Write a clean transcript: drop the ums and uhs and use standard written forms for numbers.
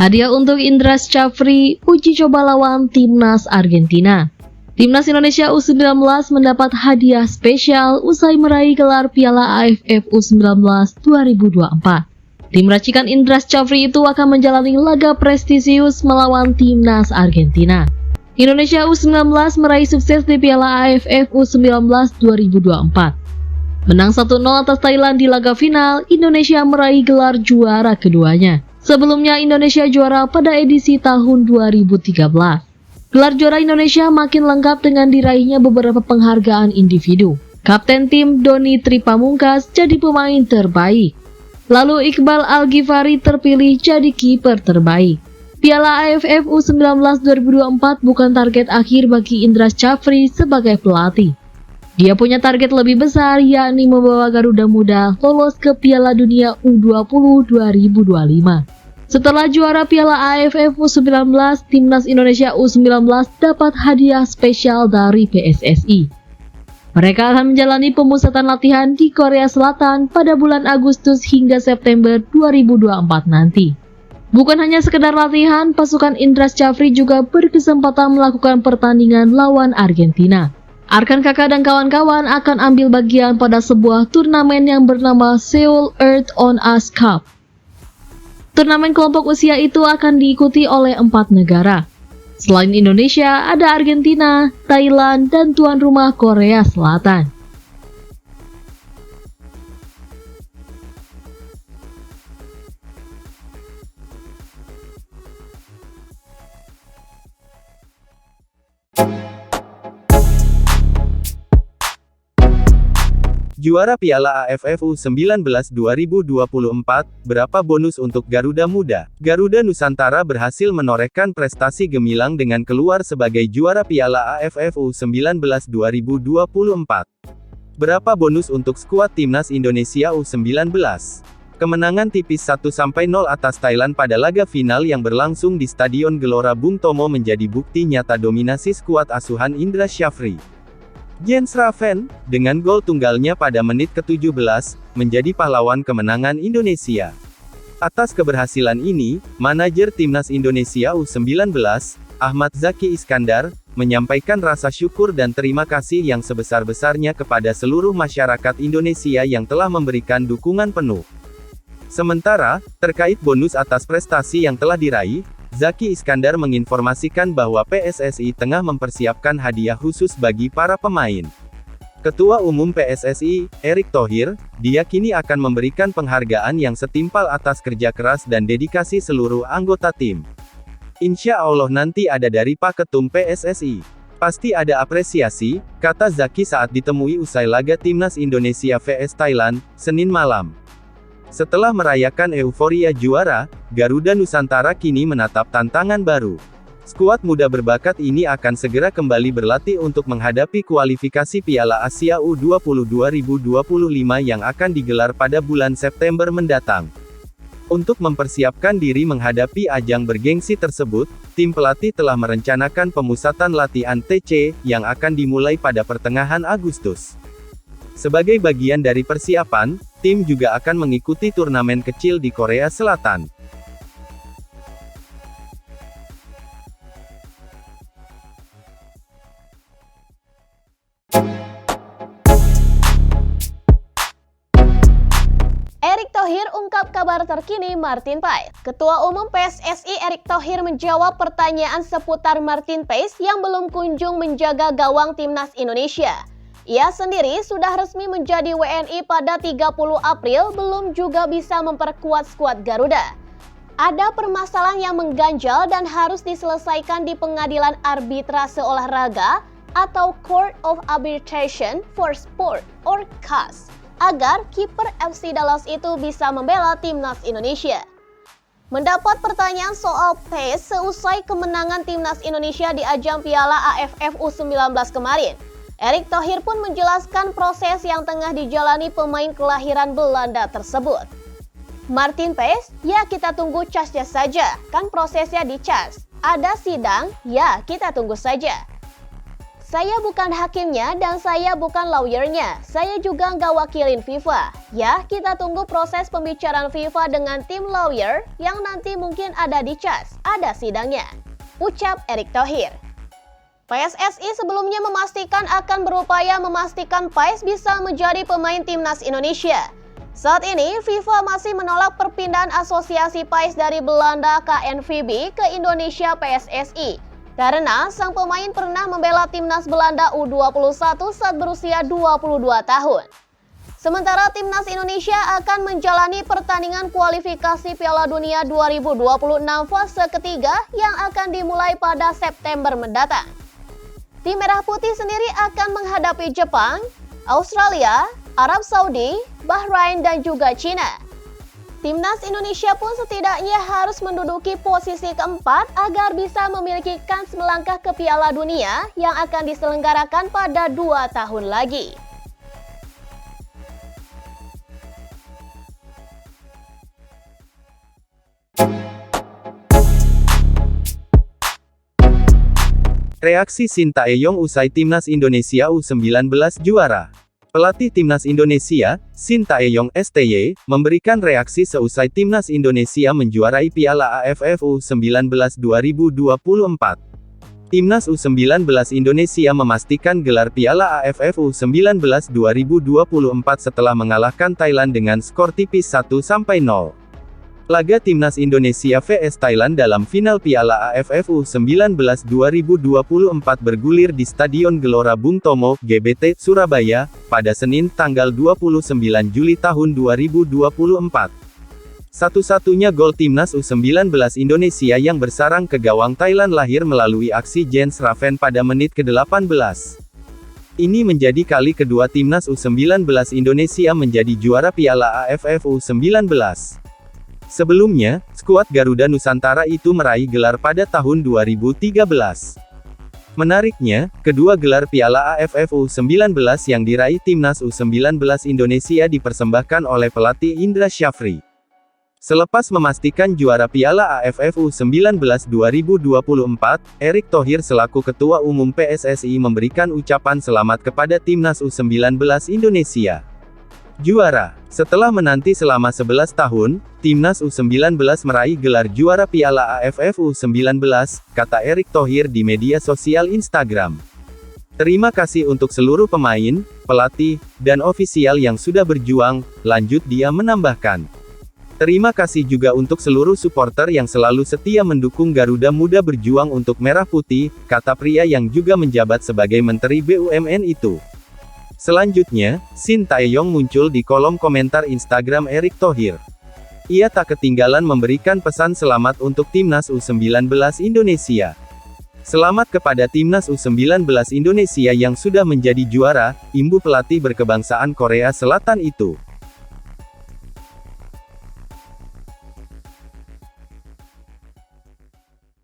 Hadiah untuk Indra Syafri, uji coba lawan Timnas Argentina. Timnas Indonesia U19 mendapat hadiah spesial usai meraih gelar Piala AFF U19 2024. Tim racikan Indra Syafri itu akan menjalani laga prestisius melawan Timnas Argentina. Indonesia U19 meraih sukses di Piala AFF U19 2024. Menang 1-0 atas Thailand di laga final, Indonesia meraih gelar juara keduanya. Sebelumnya Indonesia juara pada edisi tahun 2013. Gelar juara Indonesia makin lengkap dengan diraihnya beberapa penghargaan individu. Kapten tim Doni Tripamungkas jadi pemain terbaik. Lalu Iqbal Al-Ghifari terpilih jadi kiper terbaik. Piala AFF U19 2024 bukan target akhir bagi Indra Syafri sebagai pelatih. Dia punya target lebih besar, yakni membawa Garuda Muda lolos ke Piala Dunia U20 2025. Setelah juara Piala AFF U19, Timnas Indonesia U19 dapat hadiah spesial dari PSSI. Mereka akan menjalani pemusatan latihan di Korea Selatan pada bulan Agustus hingga September 2024 nanti. Bukan hanya sekedar latihan, pasukan Indra Syafri juga berkesempatan melakukan pertandingan lawan Argentina. Arkan kakak dan kawan-kawan akan ambil bagian pada sebuah turnamen yang bernama Seoul Earth on Ice Cup. Turnamen kelompok usia itu akan diikuti oleh 4 negara. Selain Indonesia, ada Argentina, Thailand, dan tuan rumah Korea Selatan. Juara Piala AFF U19 2024, berapa bonus untuk Garuda Muda? Garuda Nusantara berhasil menorehkan prestasi gemilang dengan keluar sebagai juara Piala AFF U19 2024. Berapa bonus untuk skuad Timnas Indonesia U19? Kemenangan tipis 1-0 atas Thailand pada laga final yang berlangsung di Stadion Gelora Bung Tomo menjadi bukti nyata dominasi skuad asuhan Indra Syafri. Jens Raven, dengan gol tunggalnya pada menit ke-17, menjadi pahlawan kemenangan Indonesia. Atas keberhasilan ini, manajer Timnas Indonesia U19, Ahmad Zaki Iskandar, menyampaikan rasa syukur dan terima kasih yang sebesar-besarnya kepada seluruh masyarakat Indonesia yang telah memberikan dukungan penuh. Sementara, terkait bonus atas prestasi yang telah diraih, Zaki Iskandar menginformasikan bahwa PSSI tengah mempersiapkan hadiah khusus bagi para pemain. Ketua Umum PSSI, Erick Thohir, diyakini akan memberikan penghargaan yang setimpal atas kerja keras dan dedikasi seluruh anggota tim. Insya Allah nanti ada dari Pak Ketum PSSI. Pasti ada apresiasi, kata Zaki saat ditemui usai laga Timnas Indonesia vs Thailand, Senin malam. Setelah merayakan euforia juara, Garuda Nusantara kini menatap tantangan baru. Skuad muda berbakat ini akan segera kembali berlatih untuk menghadapi kualifikasi Piala Asia U20 2025 yang akan digelar pada bulan September mendatang. Untuk mempersiapkan diri menghadapi ajang bergengsi tersebut, tim pelatih telah merencanakan pemusatan latihan TC, yang akan dimulai pada pertengahan Agustus. Sebagai bagian dari persiapan, tim juga akan mengikuti turnamen kecil di Korea Selatan. Erick Thohir ungkap kabar terkini Martin Paes. Ketua Umum PSSI Erick Thohir menjawab pertanyaan seputar Martin Paes yang belum kunjung menjaga gawang Timnas Indonesia. Ia sendiri sudah resmi menjadi WNI pada 30 April, belum juga bisa memperkuat skuad Garuda. Ada permasalahan yang mengganjal dan harus diselesaikan di Pengadilan Arbitrase Olahraga atau Court of Arbitration for Sport or CAS, agar kiper FC Dallas itu bisa membela Timnas Indonesia. Mendapat pertanyaan soal Paes seusai kemenangan Timnas Indonesia di ajang Piala AFF U19 kemarin, Erick Thohir pun menjelaskan proses yang tengah dijalani pemain kelahiran Belanda tersebut. Martin Paes, ya kita tunggu casnya saja, kan prosesnya di cas. Ada sidang, ya kita tunggu saja. Saya bukan hakimnya dan saya bukan lawyernya. Saya juga nggak wakilin FIFA. Ya, kita tunggu proses pembicaraan FIFA dengan tim lawyer yang nanti mungkin ada di CAS. Ada sidangnya. Ucap Erick Thohir. PSSI sebelumnya memastikan akan berupaya memastikan PAIS bisa menjadi pemain timnas Indonesia. Saat ini, FIFA masih menolak perpindahan asosiasi PAIS dari Belanda KNVB ke Indonesia PSSI. Karena sang pemain pernah membela timnas Belanda U21 saat berusia 22 tahun. Sementara timnas Indonesia akan menjalani pertandingan kualifikasi Piala Dunia 2026 fase ketiga yang akan dimulai pada September mendatang. Tim Merah Putih sendiri akan menghadapi Jepang, Australia, Arab Saudi, Bahrain, dan juga Cina. Timnas Indonesia pun setidaknya harus menduduki posisi keempat agar bisa memiliki kans melangkah ke Piala Dunia yang akan diselenggarakan pada 2 tahun lagi. Reaksi Shin Tae-yong usai Timnas Indonesia U19 juara. Pelatih Timnas Indonesia, Shin Tae-yong STY, memberikan reaksi seusai Timnas Indonesia menjuarai Piala AFF U19 2024. Timnas U19 Indonesia memastikan gelar Piala AFF U19 2024 setelah mengalahkan Thailand dengan skor tipis 1-0. Laga Timnas Indonesia vs Thailand dalam final Piala AFF U19 2024 bergulir di Stadion Gelora Bung Tomo, GBT, Surabaya, pada Senin, tanggal 29 Juli tahun 2024. Satu-satunya gol Timnas U19 Indonesia yang bersarang ke gawang Thailand lahir melalui aksi Jens Raven pada menit ke-18. Ini menjadi kali kedua Timnas U19 Indonesia menjadi juara Piala AFF U19. Sebelumnya, skuad Garuda Nusantara itu meraih gelar pada tahun 2013. Menariknya, kedua gelar Piala AFF U19 yang diraih Timnas U19 Indonesia dipersembahkan oleh pelatih Indra Syafri. Selepas memastikan juara Piala AFF U19 2024, Erick Thohir selaku Ketua Umum PSSI memberikan ucapan selamat kepada Timnas U19 Indonesia. Juara. Setelah menanti selama 11 tahun, Timnas U19 meraih gelar juara Piala AFF U19, kata Erick Thohir di media sosial Instagram. Terima kasih untuk seluruh pemain, pelatih, dan ofisial yang sudah berjuang, lanjut dia menambahkan. Terima kasih juga untuk seluruh supporter yang selalu setia mendukung Garuda Muda berjuang untuk Merah Putih, kata pria yang juga menjabat sebagai Menteri BUMN itu. Selanjutnya, Shin Tae-yong muncul di kolom komentar Instagram Erick Thohir. Ia tak ketinggalan memberikan pesan selamat untuk Timnas U19 Indonesia. Selamat kepada Timnas U19 Indonesia yang sudah menjadi juara, imbu pelatih berkebangsaan Korea Selatan itu.